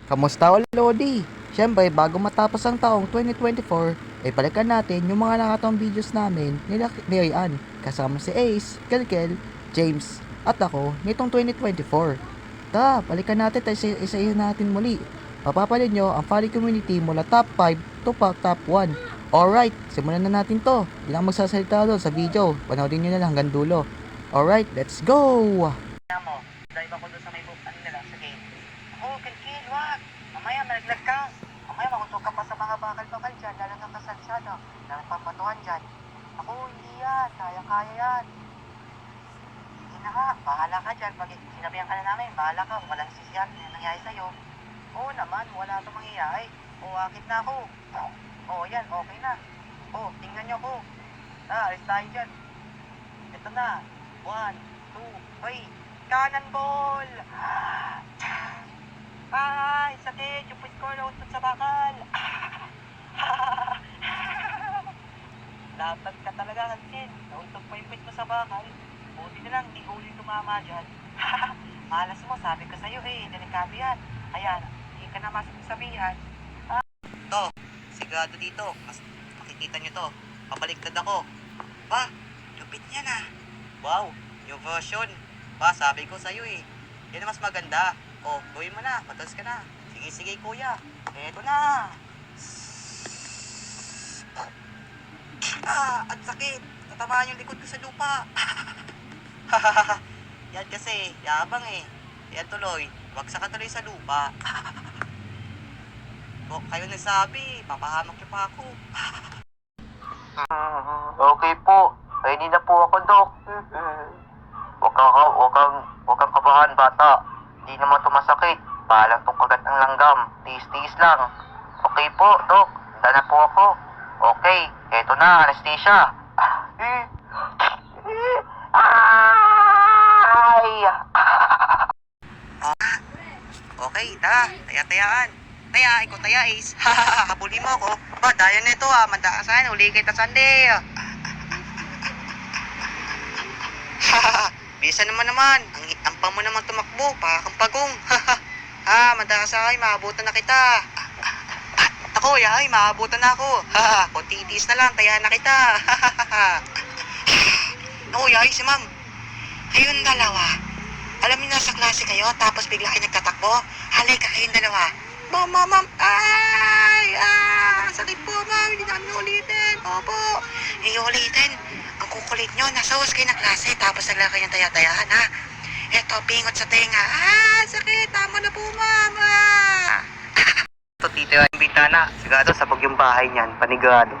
Kamusta ulit, Lodi? Siyempre, bago matapos ang taong 2024, ay balikan natin yung mga nakataong videos namin nila ni Ryan, kasama si Ace, Kelkel, James, at ako nitong 2024. Tara, balikan natin tayo isa-isa natin muli. Papapalit nyo ang Funny Community mula top 5 to top 1. Alright, simulan na natin to. Hindi lang magsasalita doon sa video. Panoodin nyo na lang hanggang dulo. Alright, let's go! Mo, dive ako doon sa may book, ano nila, sa gate. Oh, Kilkil, wag! Mamaya, malaglag ka. Mamaya, makutok ka pa sa mga bakal-bakal dyan, lalo ng kasalsada, lalo ng pambatuhan dyan. Ako, hindi yan. Kaya-kaya yan. Sige na nga, bahala ka dyan. Pag sinabihan ka na namin, bahala ka. Walang sisiyan, yung nangyari sa'yo. Oo naman, wala itong mangyayari. O, akit na ako. Oo, yan, okay na. Oo, tingnan nyo ko. Alis tayo dyan. Ito na. 1, 2, 3. Kanan ball! Ay, sakit! Yung puwit ko nautot sa bakal! Lapag ka talaga, Hansin. Nautot pa yung puwit mo sa bakal. Buti na lang, hindi ko ulit tumama dyan. Malas mo, sabi ko sa'yo delikado yan. Ayan, hindi ka na masasabihan. To, sigurado dito. Makikita nyo to. Pabaliktad ako. Ba, lupit niya na. Wow, new version. Ba, sabi ko sa'yo yan ang mas maganda. O, gawin mo na, matalas ka na. Sige, kuya. Eto na. Ang sakit. Tatamaan yung likod ko sa lupa. Yan kasi, yabang Yan tuloy, wagsak ka tuloy sa lupa. O, kayo nagsabi, papahamak niyo pa ako. Okay po. Ready na po ako, Dok. Huwag kang kabahan, bata. Hindi naman tumasakit. Palang tong kagat ng langgam. Tiis-tiis lang. Okay po, Dok. Handa na po ako. Okay, eto na, anesthesia. Ay! Okay, taya-tayaan. Taya, ikaw taya, Ace. Habulin mo ako. Ba, daya nito manda ka saan. Uli kita Sunday. Bisa naman. Ang ampang mo naman tumakbo. Para kang pagong. Manda ka sa akin. Maabutan na kita. Ako, maabutan na ako. Kunti tiis na lang. Taya na kita. Oo, si ma'am. Kayong dalawa. Alam niyo nasa klase kayo, tapos bigla kayo nagtatakbo. Halika kayong dalawa. Ma'am. Sakit po, ma'am. Hindi namin ulitin. Opo. Iulitin. Ang kukulit nyo, nasa hus kayo na klase, tapos nagla kayo ng taya-tayahan, ha? Eto, pingot sa tenga. Sakit. Tama na po, ma'am. Ito, titira yung bintana. Sigado, sabog yung bahay niyan. Panigado.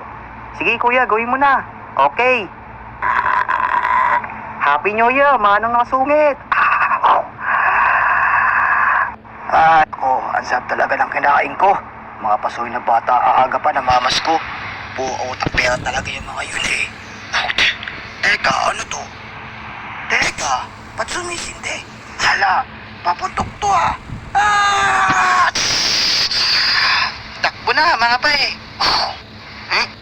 Sige, kuya, gawin mo na. Okay. Happy New Year, manang nakasungit. Ang sarap talaga ng kinain ko. Mga pasoy na bata, aaga pa na mamas ko. Buo utang pera talaga yung mga yun Teka, ano to? Teka, ba't sumisindi? Hala, paputok to Takbo na, mga pa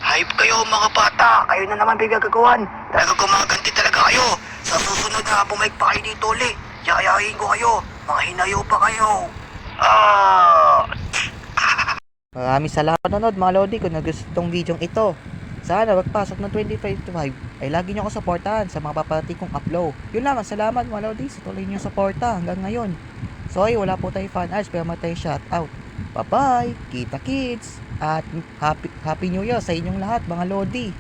Hype kayo mga bata. Kayo na naman bigagagawan. Talaga gumaganti talaga kayo. Sa susunod na bumalik pa kayo dito ulit. Yayahin ko kayo. Mga hinayo pa kayo. Maraming salamat nanood mga Lodi kung nagustuhan itong video ito. Sana pagpasok ng 2025 ay lagi nyo ako supportahan sa mga paparating kong upload. Yun lamang, salamat mga Lodi sa tuloy nyo suporta hanggang ngayon. Sorry, wala po tayong fan ads pero may tayong shoutout. Bye-bye, kita kids, at happy New Year sa inyong lahat mga Lodi.